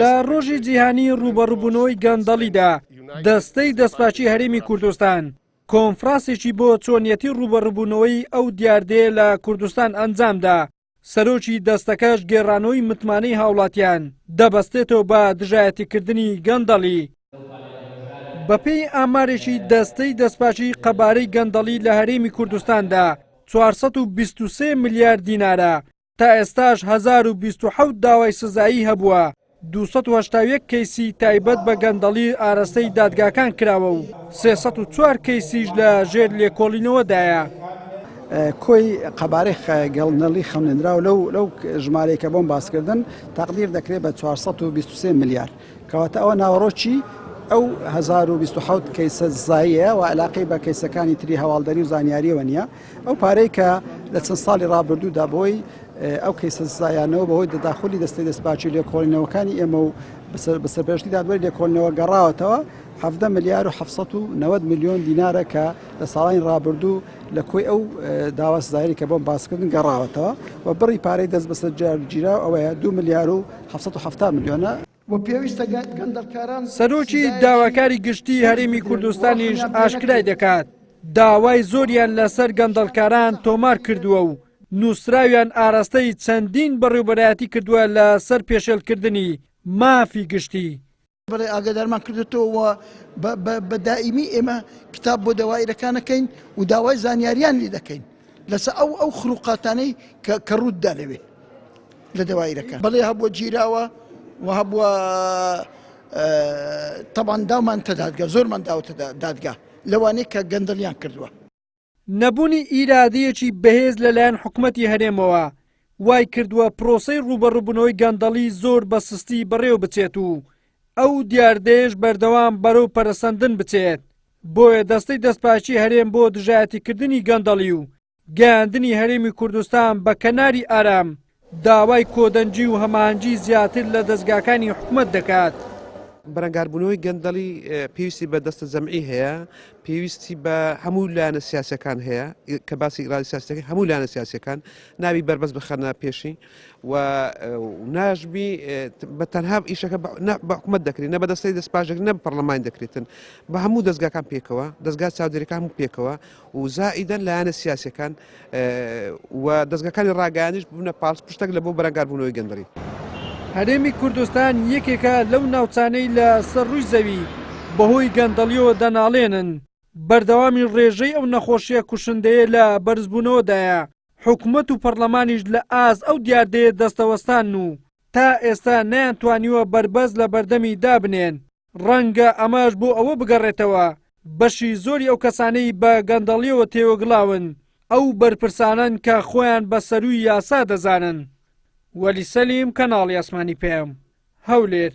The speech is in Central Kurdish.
لە ڕۆژی جیهانی ڕوبەڕووبوونەوەی گەندەڵیدا دەستەی دەستپاچی هەرێمی کوردستان کۆنفرانسێکی بۆ چۆنیەتی ڕوبەڕووبوونەوەی ئەو دیاردەیە لە کوردستان ئەنجامدا. سەرۆکی دەستەکەش گێڕانەوەی متمانەی هاوڵاتیان دەبەستێتەوە بە دژایەتیکردنی گەندەڵی. بەپێی ئامارێکی دەستەی دەستپاچی قەبارەی گەندەڵی لە هەرێمی کوردستاندا 423 ملیار دینارە. تا ئێستاش 1027 داوای سزایی هەبووە. 281 کەیسی تایبەت بە گەندەڵی ئاراستەی دادگاکان کراوە و 304 کەیسیش لە ژێر لێکۆڵینەوەدایە. کۆی قەبارەی گەڵنەڵی خەونێنراو لەو ژمارەیە کە بۆم باسکردن تەقدیر دەکرێت بە 423 ملیار کەواتە ئەوە ناوەڕۆکی ئەو 1027 کەیسە زاییە و علاقەی بە کەیسەکانی تری هەواڵدەری و زانیاریەوە نییە. ئەو پارەی کە لە چەند ساڵی ڕابردوودا بۆی ئەو کەیسە زایانەوە بەهۆی دەداخلی دەستەی دەستپاچی لێکۆڵینەوەکانی ئێمە و بەسەرپێشتی دادوەری لێکۆڵینەوە گەڕاوەتەوە 17 ملیار و 790 میلیۆن دینارە کە لە ساڵانی ڕابردوو لە کۆی ئەو داوا سزایی کە بۆم باسکردن گەڕاوەتەوە و بڕی پارەی دەست بەسەر جارگیرا ئەوەیە 2 ملیار و 770 میلیۆنە. سەرۆکی داواکاری گشتی هەرێمی کوردستانیش ئاشکرای دەکات داوای زۆریان لەسەر گەندەڵکاران تۆمار کردووە و نووسراویان ئاراستەی چەندین بەڕێوەبەرایەتی کردووە لەسەر پێشێلکردنی مافی گشتی. بەڵێ ئاگادارمان کردێتەوە بە دائیمی ئێمە کتاب بۆ داوایرەکانەکەین و داوای زانیاریان لێ دەکەین لەسەر ئەو خروقاتانەی کە ڕوودا لەوێ لە داوایرەکان. بەڵێ هەبووە گیراوە و هەبووە تەبان داومان تەدادگا زۆرمان داوتە دادگا لەوانەیە کە گەندەڵیان کردووە. نەبوونی ئیرادەیەکی بەهێز لەلایەن حکوومەتی هەرێمەوە وای کردووە پرۆسەی ڕوبەڕووبوونەوەی گەندەڵی زۆر بە سستی بەڕێوە بچێت و ئەو دیاردەیەش بەردەوام بەرەو پەرەسەندن بچێت. بۆیە دەستەی دەستپاچی هەرێم بۆ دژایەتیکردنی گەندەڵی و گەیاندنی هەرێمی کوردستان بە کەناری ئارام داوای کۆدەنجی و هەماهەنگی زیاتر لە دەستگاکانی حکوومەت دەکات. بەرەنگاربوونەوەی گەندەڵی پێویستی بە دەستە جەمعی هەیە، پێویستی بە هەموو لایەنە سیاسەکان هەیە کە باسی ئیرادی سیاسەکە هەموو لایەنە سیاسەکان ناوی بربەست بخەنە پێشی و ناژبی بە تەنها ئیشەکە بە حکوومەت دەکرێت نە بە دەستەی دەستپاش دەکرێت نە بە پەرلەمان دەکرێتن بە هەموو دەستگاکان پێکەوە دەستگا چاودێریەکان هەموو پێکەوە و زائیدەن لایەنە سیاسەکان و دەستگاکانی ڕاگەیانیش ببنە پاڵ پشتێک لە بۆ بەرەنگاربوونەوەی گەندەڵی. هەرێمی کوردستان یەکێکە لەو ناوچانەی لە سەر ڕووی زەوی بەهۆی گەندەڵیەوە دەناڵێنن. بەردەوامی ڕێژەی ئەو نەخۆشیە کوشندەیە لە بەرزبوونەوەدایە. حکوومەت و پەرلەمانیش لە ئاز ئەو دیاردەیە دەستەوەستان و تا ئێستا نەیانتوانیوە بربەز لە بەردەمی دابنێن. ڕەنگە ئەمەش بۆ ئەوە بگەڕێتەوە بەشی زۆری ئەو کەسانەی بە گەندەڵیەوە تێوەگڵاون ئەو بەرپرسانن کە خۆیان بە سەرووی یاسا دەزانن. وەلی سەلیم کەناڵی ئاسمانی پێم هەولێر.